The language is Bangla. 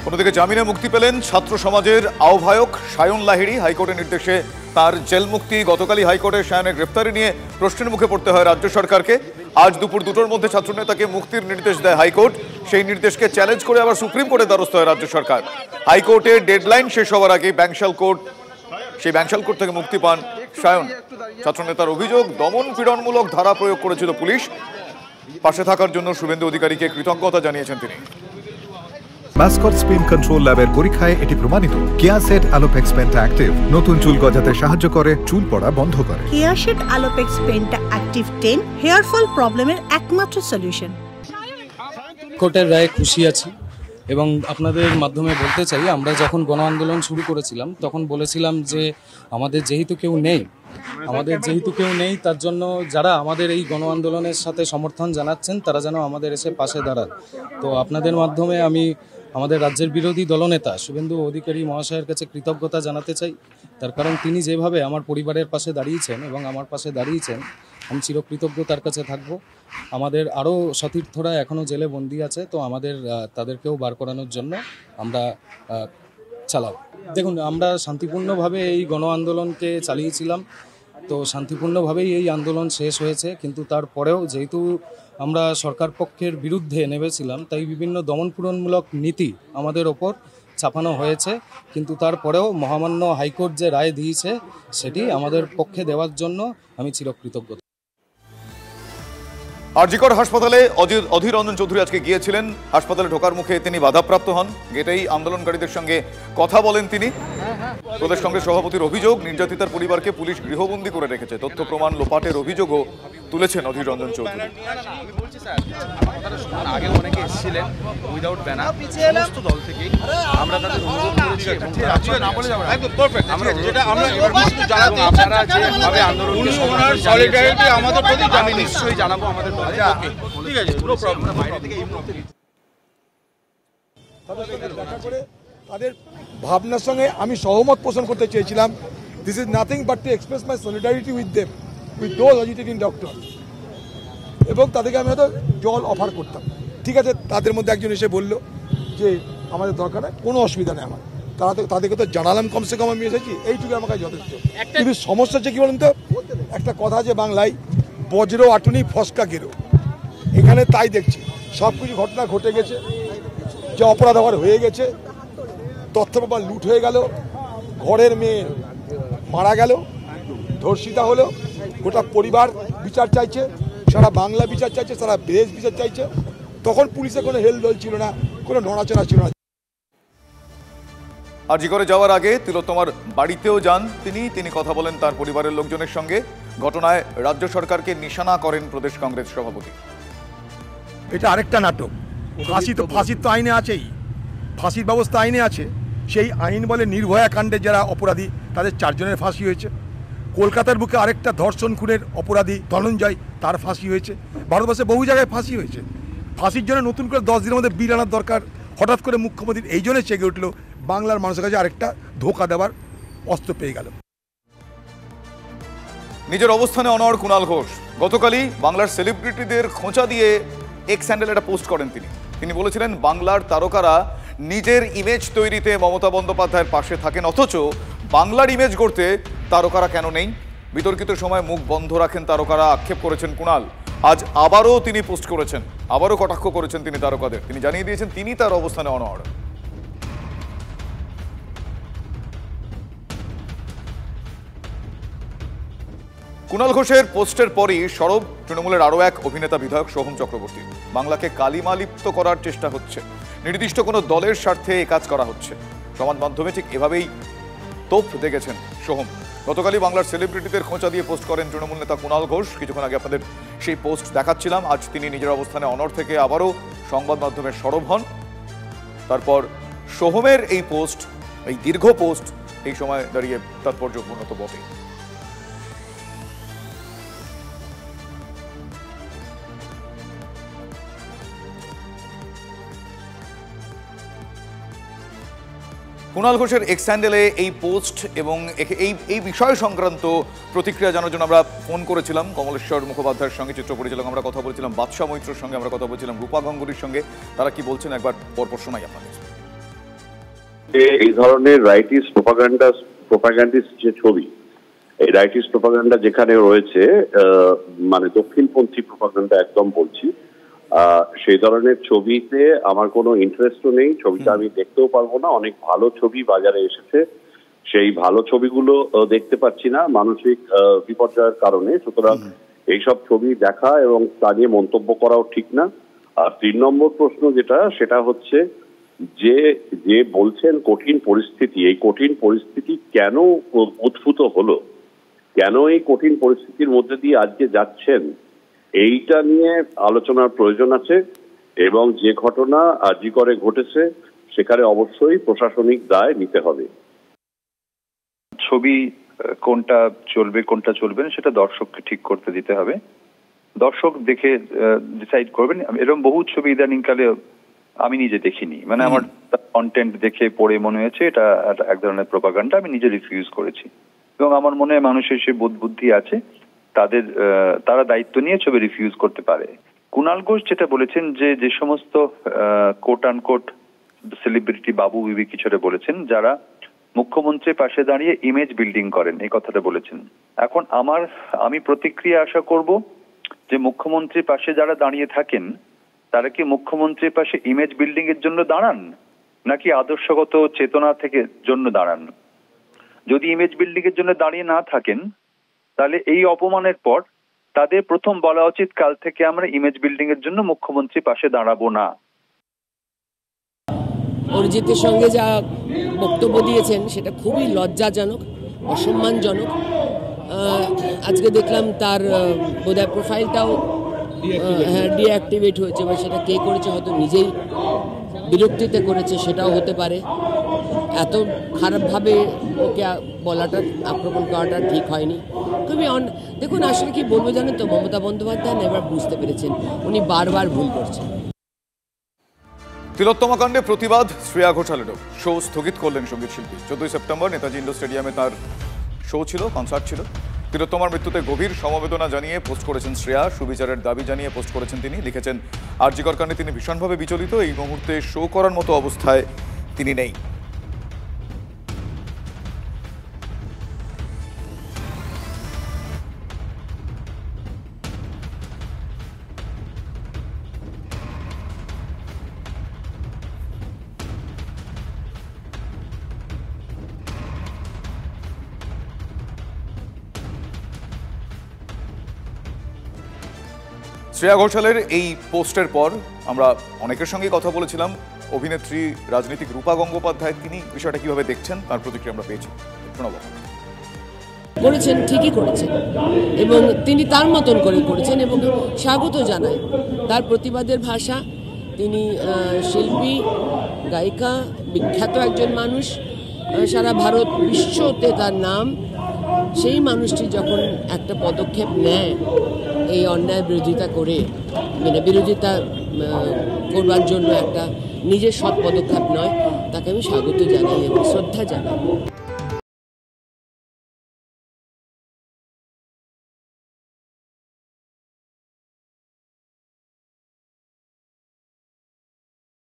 অন্যদিকে জামিনে মুক্তি পেলেন ছাত্র সমাজের আহ্বায়ক সায়ন লাহিড়ী। হাইকোর্টের নির্দেশে তার জেল মুক্তি। গতকালই হাইকোর্টে সায়নের গ্রেফতারি নিয়ে প্রশ্নের মুখে পড়তে হয় রাজ্য সরকারকে। আজ দুপুর 2টোর মধ্যে ছাত্রনেতাকে মুক্তির নির্দেশ দেয় হাইকোর্ট। সেই নির্দেশকে চ্যালেঞ্জ করে আবার সুপ্রিম কোর্টে দ্বারস্থ হয় রাজ্য সরকার। হাইকোর্টের ডেডলাইন শেষ হওয়ার আগে ব্যাংশাল কোর্ট থেকে মুক্তি পান সায়ন। ছাত্রনেতার অভিযোগ, দমন পীড়নমূলক ধারা প্রয়োগ করেছিল পুলিশ। পাশে থাকার জন্য শুভেন্দু অধিকারীকে কৃতজ্ঞতা জানিয়েছেন তিনি। মাস্কট স্পিন কন্ট্রোল ল্যাবের পরীক্ষায় এটি প্রমাণিত। কেয়াসেট আলোপেক্স পেন্টা অ্যাক্টিভ নতুন চুল গজাতে সাহায্য করে, চুল পড়া বন্ধ করে। Keya Seth alopex penta active 10 hair fall প্রবলেমের একমাত্র সলিউশন। কোর্টের রায়ে খুশি আছি এবং আপনাদের মাধ্যমে বলতে চাই, আমরা যখন গণ আন্দোলন শুরু করেছিলাম তখন বলেছিলাম যে আমাদের যেহেতু কেউ নেই তার জন্য যারা আমাদের এই গণ আন্দোলনের সাথে সমর্থন জানাচ্ছেন তারা যেন আমাদের এসে পাশে দাঁড়ান। তো আপনাদের মাধ্যমে আমি আমাদের রাজ্যের বিরোধী দলনেতা শুভেন্দু অধিকারী মহাশয়ের কাছে কৃতজ্ঞতা জানাতে চাই। তার কারণ তিনি যেভাবে আমার পরিবারের পাশে দাঁড়িয়েছেন এবং আমার পাশে দাঁড়িয়েছেন, আমি চিরকৃতজ্ঞ তার কাছে থাকব। আমাদের আরও সতীর্থরা এখনও জেলে বন্দী আছে, তো আমাদের তাদেরকেও বার করানোর জন্য আমরা চালাব। দেখুন, আমরা শান্তিপূর্ণভাবে এই গণ আন্দোলনকে চালিয়েছিলাম, তো শান্তিপূর্ণভাবেই এই আন্দোলন শেষ হয়েছে। কিন্তু তারপরেও যেহেতু আমরা সরকার পক্ষের বিরুদ্ধে নেমেছিলাম, তাই বিভিন্ন দমনপীড়নমূলক নীতি আমাদের ওপর চাপানো হয়েছে। কিন্তু তারপরেও মহামান্য হাইকোর্ট যে রায় দিয়েছে সেটি আমাদের পক্ষে দেওয়ার জন্য আমি চিরকৃতজ্ঞ। আরজিকর হাসপাতালে অধীর রঞ্জন চৌধুরী আজকে গিয়েছিলেন। হাসপাতালে ঢোকার মুখে তিনি বাধাপ্রাপ্ত হন। গেটেই আন্দোলনকারীদের সঙ্গে কথা বলেন তিনি। প্রদেশ কংগ্রেস সভাপতির অভিযোগ, নির্যাতিতার পরিবারকে পুলিশ গৃহবন্দী করে রেখেছে। তথ্য প্রমাণ লোপাটের অভিযোগও তুলেছেন অধীর রঞ্জন চৌধুরী। আগে অনেকে এসেছিলেন উইদাউট ব্যানার, সমস্ত দল থেকে আমরা তাদের অনুরোধ করেছি এবং আপনারা যেভাবে আন্দোলনকে সলিডারিটি আমাদের প্রতি আমি নিশ্চয়ই জানাবো আমাদের দলের পক্ষে। ঠিক আছে, পুরো প্রবলেম বাইরে থেকে এই মুহূর্তে দেখা করে তাদের ভাবনার সঙ্গে আমি সহমত পোষণ করতে চেয়েছিলাম। This is nothing but to express my solidarity with them, with those agitating doctor. এবং তাদেরকে আমি হয়তো জল অফার করতাম। ঠিক আছে, তাদের মধ্যে একজন এসে বলল যে আমাদের দরকার নেই, কোনো অসুবিধা নেই আমার। তাদেরকে তো জানালাম কমসে কম আমি এসেছি, এইটুকু আমার কাছে যথেষ্ট। কিন্তু সমস্যা হচ্ছে কি বলুন তো, একটা কথা আছে বাংলায়, বজ্র আটুনি ফসকা গেরো। এখানে তাই দেখছি সব কিছু ঘটনা ঘটে গেছে, যে অপরাধ আবার হয়ে গেছে, তথ্য প্রমাণ লুট হয়ে গেল, ঘরের মেয়ে মারা গেল, ধর্ষিতা হলো, গোটা পরিবার বিচার চাইছে, সারা বাংলা বিচার চাইছে, সারা দেশ বিচার চাইছে। তখন পুলিশে কোনো হেলদোল ছিল না, কোনো নড়াচড়া ছিল না। আরজিকরে যাওয়ার আগে তিলোত্তমার বাড়িতেও যান তিনি কথা বলেন তার পরিবারের লোকজনের সঙ্গে। ঘটনায় রাজ্য সরকারকে নিশানা করেন প্রদেশ কংগ্রেস সভাপতি। এটা আরেকটা নাটক। ফাঁসির তো আইনে আছেই, ফাঁসির ব্যবস্থা আইনে আছে। সেই আইন বলে নির্ভয়া কাণ্ডের যারা অপরাধী তাদের 4 জনের ফাঁসি হয়েছে। কলকাতার বুকে আরেকটা ধর্ষণ খুনের অপরাধী ধনঞ্জয়, তার ফাঁসি হয়েছে। ভারতবর্ষে বহু জায়গায় ফাঁসি হয়েছে। ফাঁসির জন্য নতুন করে 10 দিনের মধ্যে বিল আনার দরকার। হঠাৎ করে মুখ্যমন্ত্রী এই জন্য চেগে উঠল, বাংলার মানুষের কাছে আরেকটা ধোঁকা দেওয়ার অস্ত্র পেয়ে গেল। নিজের অবস্থানে অনড় কুণাল ঘোষ। গতকালই বাংলার সেলিব্রিটিদের খোঁচা দিয়ে এক্স হ্যান্ডেলে একটা পোস্ট করেন তিনি বলেছিলেন, বাংলার তারকারা নিজের ইমেজ তৈরিতে মমতা বন্দ্যোপাধ্যায়ের পাশে থাকেন, অথচ বাংলার ইমেজ গড়তে তারকারা কেন নেই? বিতর্কিত সময় মুখ বন্ধ রাখেন তারকারা, আক্ষেপ করেছেন কুণাল। আজ আবারও তিনি পোস্ট করেছেন, আবারও কটাক্ষ করেছেন তিনি তারকাদের। তিনি জানিয়ে দিয়েছেন তিনি তার অবস্থানে অনড়। কুণাল ঘোষের পোস্টের পরই সরব তৃণমূলের আরও এক অভিনেতা বিধায়ক সোহম চক্রবর্তী। বাংলাকে কালিমালিপ্ত করার চেষ্টা হচ্ছে, নির্দিষ্ট কোনো দলের স্বার্থে এ কাজ করা হচ্ছে। সমাজ মাধ্যমে ঠিক এভাবেই তোপ দেখেছেন সোহম। গতকালই বাংলার সেলিব্রিটিদের খোঁচা দিয়ে পোস্ট করেন তৃণমূল নেতা কুণাল ঘোষ। কিছুক্ষণ আগে আপনাদের সেই পোস্ট দেখাচ্ছিলাম। আজ তিনি নিজের অবস্থানে অনড় থেকে আবারও সংবাদ মাধ্যমে সরব হন। তারপর সোহমের এই পোস্ট, এই দীর্ঘ পোস্ট, এই সময় দাঁড়িয়ে তাৎপর্যপূর্ণ তো বটেই। কুণাল ঘোষের এক্স হ্যান্ডেলে এই পোস্ট এবং এই বিষয় সংক্রান্ত প্রতিক্রিয়া জানার জন্য আমরা ফোন করেছিলাম কমলেশ্বর মুখোপাধ্যায়ের সঙ্গে, চিত্র পরিচালক। আমরা কথা বলেছিলাম বাদশা মৈত্রর সঙ্গে, আমরা কথা বলেছিলাম রূপা গঙ্গুলির সঙ্গে। তারা কি বলছেন একবার পরপর শোনাই আপনাদের। এই ধরনের রাইটিস্ট প্রোপাগান্ডিস্ট যে ছবি, এই রাইটিস্ট প্রোপাগান্ডা যেখানে রয়েছে, মানে দক্ষিণপন্থী প্রোপাগান্ডা একদম বলছি, সেই ধরনের ছবিতে আমার কোনো ইন্টারেস্টও নেই। ছবিটা আমি দেখতেও পারবো না। অনেক ভালো ছবি বাজারে এসেছে, সেই ভালো ছবিগুলো দেখতে পাচ্ছি না মানসিক বিপর্যয়ের কারণে। সুতরাং এইসব ছবি দেখা এবং তা নিয়ে মন্তব্য করাও ঠিক না। আর 3 নম্বর প্রশ্ন সেটা হচ্ছে যে বলছেন কঠিন পরিস্থিতি, এই কঠিন পরিস্থিতি কেন উদ্ভূত হলো, কেন এই কঠিন পরিস্থিতির মধ্যে দিয়ে আজকে যাচ্ছেন, এইটা নিয়ে আলোচনার প্রয়োজন আছে। এবং যে ঘটনা আরজিকরে ঘটেছে সেখানে অবশ্যই প্রশাসনিক দায় নিতে হবে। ছবি কোনটা চলবে কোনটা চলবে না সেটা দর্শককে ঠিক করতে দিতে হবে। দর্শক দেখে ডিসাইড করবেন। এরকম বহু ছবি ইদানিংকালে আমি নিজে দেখিনি, মানে আমার কন্টেন্ট দেখে পড়ে মনে হয়েছে এটা এক ধরনের প্রোপাগান্ডা, আমি নিজে রিফিউজ করেছি। এবং আমার মনে হয় মানুষের সে বোধ বুদ্ধি আছে, তারা দায়িত্ব নিয়ে ছবি রিফিউজ করতে পারে। কুণাল ঘোষ যেটা বলেছেন যে সমস্ত কোট আনকোট সেলিব্রিটি বাবু বিবি কিছু বলেছেন যারা মুখ্যমন্ত্রীর পাশে দাঁড়িয়ে ইমেজ বিল্ডিং করেন, এই কথাটা বলেছেন। এখন আমি প্রতিক্রিয়া আশা করব যে মুখ্যমন্ত্রীর পাশে যারা দাঁড়িয়ে থাকেন তারা কি মুখ্যমন্ত্রীর পাশে ইমেজ বিল্ডিং এর জন্য দাঁড়ান নাকি আদর্শগত চেতনা থেকে জন্য দাঁড়ান? যদি ইমেজ বিল্ডিং এর জন্য দাঁড়িয়ে না থাকেন তাহলে এই অপমানের পর তাদের প্রথম বলা উচিত কাল থেকে আমরা ইমেজ বিল্ডিং এর জন্য মুখ্যমন্ত্রীর পাশে দাঁড়াবো না। অরিজিতের সঙ্গে যা বক্তব্য দিয়েছেন সেটা খুবই লজ্জাজনক, অসম্মানজনক। আজকে দেখলাম তার বোধহয় প্রোফাইলটাও ডিঅ্যাক্টিভেট হয়েছে, বা সেটা কে করেছে, হয়তো নিজেই বিরক্তিতে করেছে, সেটাও হতে পারে। এত খারাপভাবে ওকে বলাটা, আক্রমণ করাটা ঠিক হয়নি। খুবই দেখুন, আসলে কি বলবো জানেন তো, মমতা বন্দ্যোপাধ্যায় এবার বুঝতে পেরেছেন উনি বারবার ভুল করছেন। তিলোত্তমা কাণ্ডে প্রতিবাদ শ্রেয়া ঘোষালেরও। শো স্থগিত করলেন সঙ্গীত শিল্পী। 14 সেপ্টেম্বর নেতাজি ইন্ডোর স্টেডিয়ামে তার শো ছিল, কনসার্ট ছিল। তিলোত্তমার মৃত্যুতে গভীর সমবেদনা জানিয়ে পোস্ট করেছেন শ্রেয়া। সুবিচারের দাবি জানিয়ে পোস্ট করেছেন তিনি। লিখেছেন, আরজিকর কাণ্ডে তিনি ভীষণভাবে বিচলিত। এই মুহূর্তে শো করার মতো অবস্থায় তিনি নেই। শ্রেয়া ঘোষালের এই পোস্টের পর আমরা অনেকের সঙ্গে কথা বলেছিলাম। অভিনেত্রী, রাজনীতিক রূপা গঙ্গোপাধ্যায়, তিনি বিষয়টা কিভাবে দেখছেন তার প্রতিক্রিয়া আমরা পেয়েছি। শোনাবো। করেছেন, ঠিকই করেছেন, এবং তিনি তার মতন করে করেছেন এবং স্বাগত জানায় তার প্রতিবাদের ভাষা। তিনি শিল্পী, গায়িকা, বিখ্যাত একজন মানুষ, সারা ভারত বিশ্বতে তার নাম। সেই মানুষটি যখন একটা পদক্ষেপ নেয় এই অন্যায় বিরোধিতা করে, মানে বিরোধিতা করবার জন্য একটা নিজের সৎ পদক্ষেপ নয়, তাকে আমি স্বাগত জানাই এবং শ্রদ্ধা জানাই।